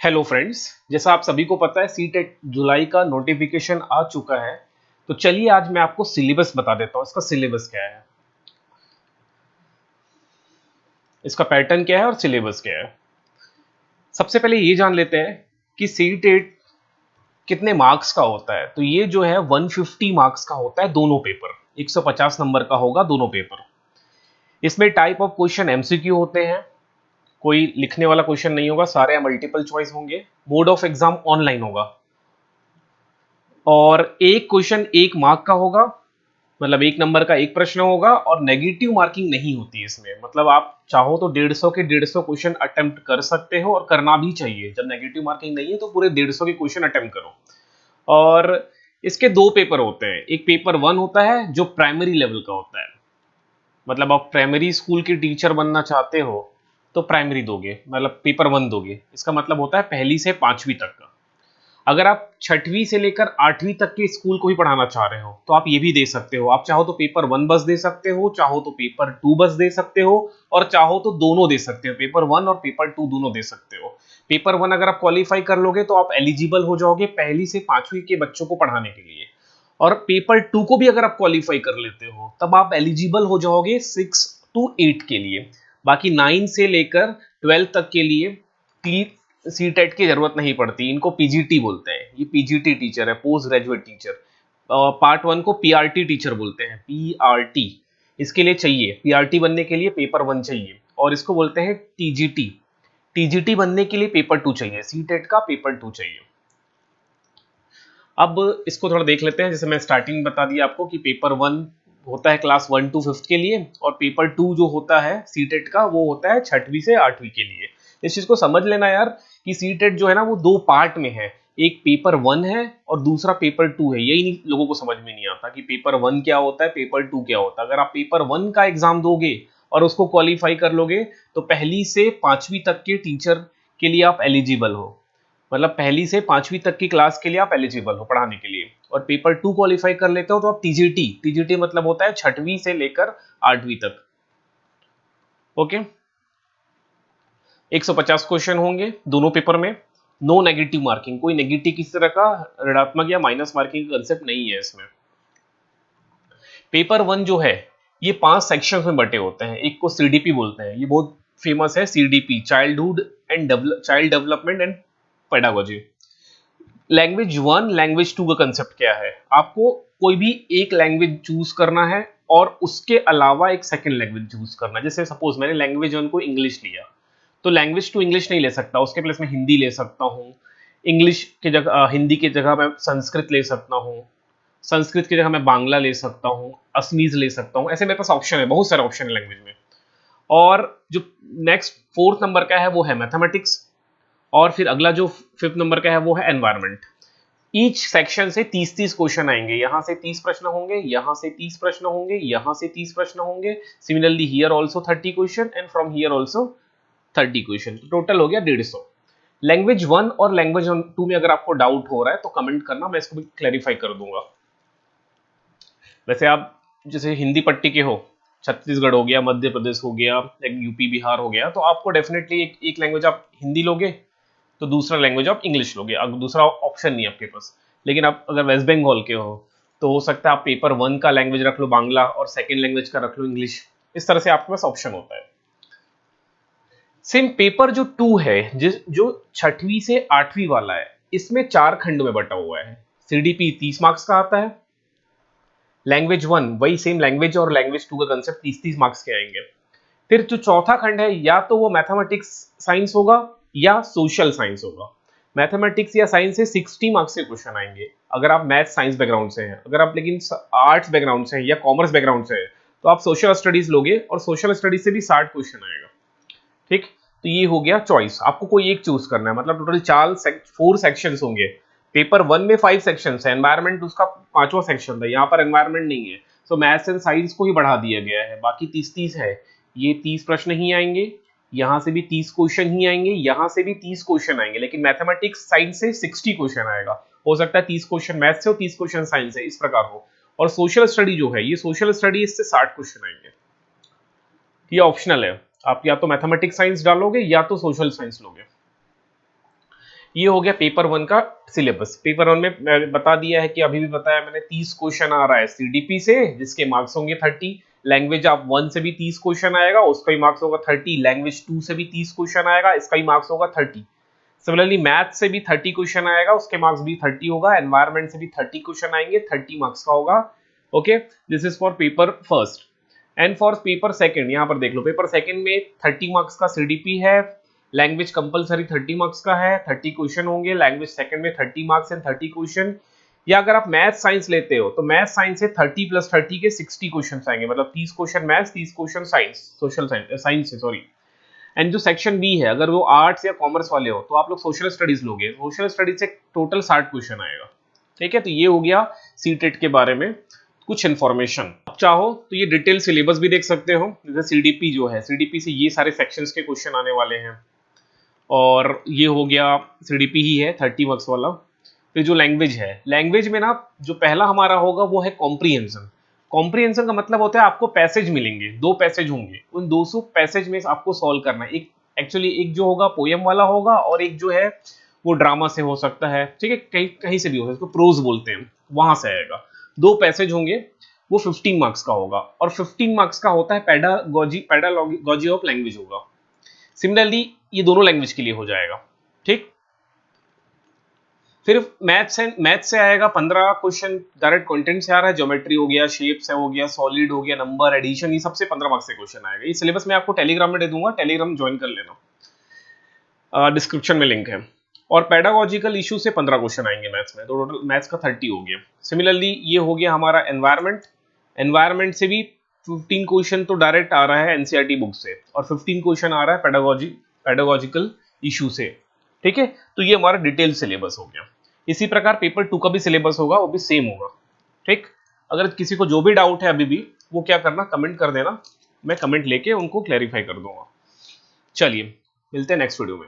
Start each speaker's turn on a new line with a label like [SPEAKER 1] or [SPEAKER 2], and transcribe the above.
[SPEAKER 1] Hello friends, जैसा आप सभी को पता है सीटेट जुलाई का नोटिफिकेशन आ चुका है। तो चलिए आज मैं आपको सिलेबस बता देता हूँ। इसका सिलेबस क्या है, इसका पैटर्न क्या है और सिलेबस क्या है। सबसे पहले ये जान लेते हैं कि सीटेट कितने मार्क्स का होता है। तो ये जो है 150 मार्क्स का होता है, दोनों पेपर 150 नंबर का होगा दोनों पेपर। इसमें टाइप ऑफ क्वेश्चन एमसीक्यू होते हैं, कोई लिखने वाला क्वेश्चन नहीं होगा, सारे मल्टीपल चॉइस होंगे। मोड ऑफ एग्जाम ऑनलाइन होगा और एक क्वेश्चन एक मार्क का होगा, मतलब एक नंबर का एक प्रश्न होगा और नेगेटिव मार्किंग नहीं होती है इसमें। मतलब आप चाहो तो 150 के 150 क्वेश्चन अटेम्प्ट कर सकते हो और करना भी चाहिए। जब नेगेटिव मार्किंग नहीं है तो पूरे 150 के क्वेश्चन अटेम्प्ट करो। और इसके दो पेपर होते हैं, एक पेपर वन होता है जो प्राइमरी लेवल का होता है। मतलब आप प्राइमरी स्कूल के टीचर बनना चाहते हो तो प्राइमरी दोगे, मतलब पेपर वन दोगे। इसका मतलब होता है पहली से पांचवी तक का। अगर आप छठवीं से लेकर आठवीं तक के स्कूल को भी पढ़ाना चाह रहे हो तो आप ये भी दे सकते हो। आप चाहो तो पेपर वन बस दे सकते हो, चाहो तो पेपर टू बस दे सकते हो, और चाहो तो दोनों दे सकते हो, पेपर वन और पेपर टू दोनों दे सकते हो। पेपर वन अगर आप क्वालिफाई कर लोगे तो आप एलिजिबल हो जाओगे पहली से पांचवी के बच्चों को पढ़ाने के लिए। और पेपर टू को भी अगर आप क्वालिफाई कर लेते हो तब आप एलिजिबल हो जाओगे 6 to 8 के लिए। बाकी 9 से लेकर 12 तक के लिए सीटेट की जरूरत नहीं पड़ती। इनको पीजीटी बोलते हैं, ये पीजीटी टीचर है, post graduate teacher. Part one को पीआरटी टीचर बोलते हैं, पीआरटी। इसके लिए चाहिए, पीआरटी बनने के लिए पेपर वन चाहिए और इसको बोलते हैं टीजीटी। टीजीटी बनने के लिए पेपर टू चाहिए, सीटेट का पेपर टू चाहिए। अब इसको थोड़ा देख लेते हैं। जैसे मैं स्टार्टिंग बता दिया आपको कि पेपर वन होता है क्लास 1 to 5 के लिए और पेपर टू जो होता है सीटेट का वो होता है छठवीं से आठवीं के लिए। इस चीज को समझ लेना यार कि सीटेट जो है ना वो दो पार्ट में है, एक पेपर वन है और दूसरा पेपर टू है। यही नहीं, लोगों को समझ में नहीं आता कि पेपर वन क्या होता है, पेपर टू क्या होता है। अगर आप पेपर वन का एग्जाम दोगे और उसको क्वालिफाई कर लोगे तो पहली से पांचवी तक के टीचर के लिए आप एलिजिबल हो। मतलब पहली से पांचवी तक की क्लास के लिए आप एलिजिबल हो पढ़ाने के लिए। और पेपर टू क्वालिफाई कर लेते हो तो आप टीजीटी, टीजीटी मतलब होता है छठवीं से लेकर आठवीं तक। ओके, 150 क्वेश्चन होंगे दोनों पेपर में। नो नेगेटिव मार्किंग, कोई नेगेटिव किसी तरह का ऋणात्मक या माइनस मार्किंग का कंसेप्ट नहीं है इसमें। पेपर वन जो है ये 5 सेक्शन में बटे होते हैं। एक को सीडीपी बोलते हैं, ये बहुत फेमस है CDP, childhood and child development and pedagogy. Language one language two का कंसेप्ट क्या है, आपको कोई भी एक लैंग्वेज चूज करना है और उसके अलावा एक सेकंड लैंग्वेज चूज करना है। जैसे सपोज मैंने लैंग्वेज वन को इंग्लिश लिया तो लैंग्वेज टू इंग्लिश नहीं ले सकता, उसके प्लेस में हिंदी ले सकता हूँ। इंग्लिश की जगह हिंदी की जगह मैं संस्कृत ले सकता हूँ, संस्कृत की जगह मैं बांग्ला ले सकता हूँ, असमीज ले सकता हूँ। ऐसे मेरे पास ऑप्शन है, बहुत सारे ऑप्शन है लैंग्वेज में। और जो नेक्स्ट फोर्थ नंबर का है वो है मैथमेटिक्स, और फिर अगला जो फिफ्थ नंबर का है वो है एनवायरमेंट। ईच सेक्शन से 30-30 क्वेश्चन आएंगे, यहां से 30 प्रश्न होंगे, यहां से 30 प्रश्न होंगे, यहां से 30 प्रश्न होंगे। Similarly here also 30 question and from here also 30 question. Total हो गया 150। लैंग्वेज वन और लैंग्वेज टू में अगर आपको डाउट हो रहा है तो कमेंट करना, मैं इसको भी क्लैरिफाई कर दूंगा। वैसे आप जैसे हिंदी पट्टी के हो, छत्तीसगढ़ हो गया, मध्य प्रदेश हो गया, यूपी बिहार हो गया, तो आपको डेफिनेटली एक लैंग्वेज आप हिंदी लोगे तो दूसरा लैंग्वेज आप इंग्लिश लोगे, अगर दूसरा ऑप्शन नहीं है आपके पास। लेकिन आप अगर वेस्ट बंगाल के हो तो हो सकता है आप पेपर वन का लैंग्वेज रख लो बांग्ला और सेकेंड लैंग्वेज का रख लो इंग्लिश। इस तरह से आपके पास ऑप्शन होता है। सेम पेपर जो टू है, जो छठवीं से आठवीं वाला है, इसमें 4 खंड में बटा हुआ है। सीडीपी 30 मार्क्स का आता है, लैंग्वेज वन वही सेम लैंग्वेज और लैंग्वेज टू का कंसेप्ट 30-30 मार्क्स के आएंगे। फिर जो चौथा खंड है या तो वो मैथमेटिक्स साइंस होगा या सोशल साइंस होगा। मैथमेटिक्स या साइंस से 60 मार्क्स के क्वेश्चन आएंगे अगर आप मैथ साइंस बैकग्राउंड से हैं। अगर आप लेकिन आर्ट्स बैकग्राउंड से हैं या कॉमर्स बैकग्राउंड से हैं तो आप सोशल स्टडीज लोगे और सोशल स्टडीज से भी 60 क्वेश्चन आएगा। ठीक, तो ये हो गया चॉइस, आपको कोई एक चूज करना है। मतलब टोटल 4 सेक्शंस होंगे। पेपर वन में 5 सेक्शंस है, एनवायरमेंट उसका 5वां सेक्शन था, यहाँ पर एनवायरमेंट नहीं है। सो मैथ्स एंड साइंस को ही बढ़ा दिया गया है। बाकी 30-30 है, ये 30 प्रश्न ही आएंगे, यहाँ से भी 30 क्वेश्चन ही आएंगे, यहाँ से भी 30 क्वेश्चन आएंगे। लेकिन मैथमेटिक्स साइंस से 60 क्वेश्चन आएगा। हो सकता है 30 क्वेश्चन मैथ्स से और 30 क्वेश्चन साइंस से, इस प्रकार हो। और सोशल स्टडी जो है, ये सोशल स्टडी इससे 60 क्वेश्चन आएंगे। ये ऑप्शनल है, आप या तो मैथमेटिक्स साइंस डालोगे या तो सोशल साइंस लोगे। ये हो गया पेपर 1 का सिलेबस। पेपर 1 में मैंने बता दिया है कि अभी भी बताया मैंने 30 क्वेश्चन आ रहा है सीडीपी से, जिसके मार्क्स होंगे 30। लैंग्वेज आप 1 से भी 30 क्वेश्चन आएगा, उसका ही मार्क्स होगा 30। लैंग्वेज 2 से भी 30 क्वेश्चन आएगा, इसका ही मार्क्स होगा 30। सिमिलरली मैथ से भी 30 क्वेश्चन आएगा, उसके मार्क्स भी 30 होगा। एनवायरमेंट से भी 30 क्वेश्चन आएंगे, 30 मार्क्स का होगा। Okay, this is for paper first. And for paper second, यहाँ पर देख लो, पेपर सेकंड में 30 मार्क्स का सीडीपी है। लैंग्वेज कंपलसरी 30 मार्क्स का है, 30 क्वेश्चन होंगे। लैंग्वेज सेकंड में 30 मार्क्स एंड 30 क्वेश्चन। या अगर आप मैथ साइंस लेते हो तो मैथ साइंस से 30 प्लस 30 के 60 क्वेश्चन आएंगे, मतलब 30 question maths, 30 question science, social science से, सॉरी। एंड जो सेक्शन बी है, अगर वो आर्ट्स या कॉमर्स वाले हो तो आप लोग सोशल स्टडीज लोगे। सोशल स्टडीज से टोटल 60 क्वेश्चन आएगा। ठीक है, तो ये हो गया सीटेट के बारे में कुछ इन्फॉर्मेशन। आप चाहो तो ये डिटेल सिलेबस भी देख सकते हो। जैसे सीडीपी जो है, सीडीपी से ये सारे सेक्शंस के क्वेश्चन आने वाले हैं। और ये हो गया सीडीपी ही है 30 मार्क्स वाला। फिर जो लैंग्वेज है, लैंग्वेज में ना जो पहला हमारा होगा वो है कॉम्प्रीहेंशन। कॉम्प्रीहेंशन का मतलब होता है आपको पैसेज मिलेंगे, 2 पैसेज होंगे, उन 200 पैसेज में आपको सॉल्व करना है। एक एक्चुअली एक जो होगा पोयम वाला होगा, और एक जो है वो ड्रामा से हो सकता है। ठीक है, कहीं कहीं से भी हो सकता है, इसको प्रोज बोलते हैं, वहां से आएगा। 2 पैसेज होंगे, वो 15 मार्क्स का होगा। और 15 मार्क्स का होता है पेडागॉजी ऑफ लैंग्वेज होगा। सिमिलरली ये दोनों लैंग्वेज के लिए हो जाएगा। ठीक, फिर मैथ से आएगा 15 क्वेश्चन, डायरेक्ट कंटेंट से आ रहा है। ज्योमेट्री हो गया, शेप्स है हो गया, सॉलिड हो गया, नंबर एडिशन, ये सबसे 15 मार्क्स से क्वेश्चन आएगा। ये सिलेबस मैं आपको टेलीग्राम में दे दूंगा, टेलीग्राम ज्वाइन कर लेना, डिस्क्रिप्शन में लिंक है। और पेडागॉजिकल इशू से 15 क्वेश्चन आएंगे मैथ्स में, तो टोटल मैथ्स का 30 हो गया। सिमिलरली ये हो गया हमारा एनवायरमेंट। एनवायरमेंट से भी 15 क्वेश्चन तो डायरेक्ट आ रहा है एनसीईआरटी बुक से, और 15 क्वेश्चन आ रहा है पेडागॉजिकल इशू से। ठीक है, तो ये हमारा डिटेल सिलेबस हो गया। इसी प्रकार पेपर 2 का भी सिलेबस होगा, वो भी सेम होगा। ठीक, अगर किसी को जो भी डाउट है अभी भी, वो क्या करना, कमेंट कर देना, मैं कमेंट लेके उनको क्लैरिफाई कर दूंगा। चलिए, मिलते हैं नेक्स्ट वीडियो में।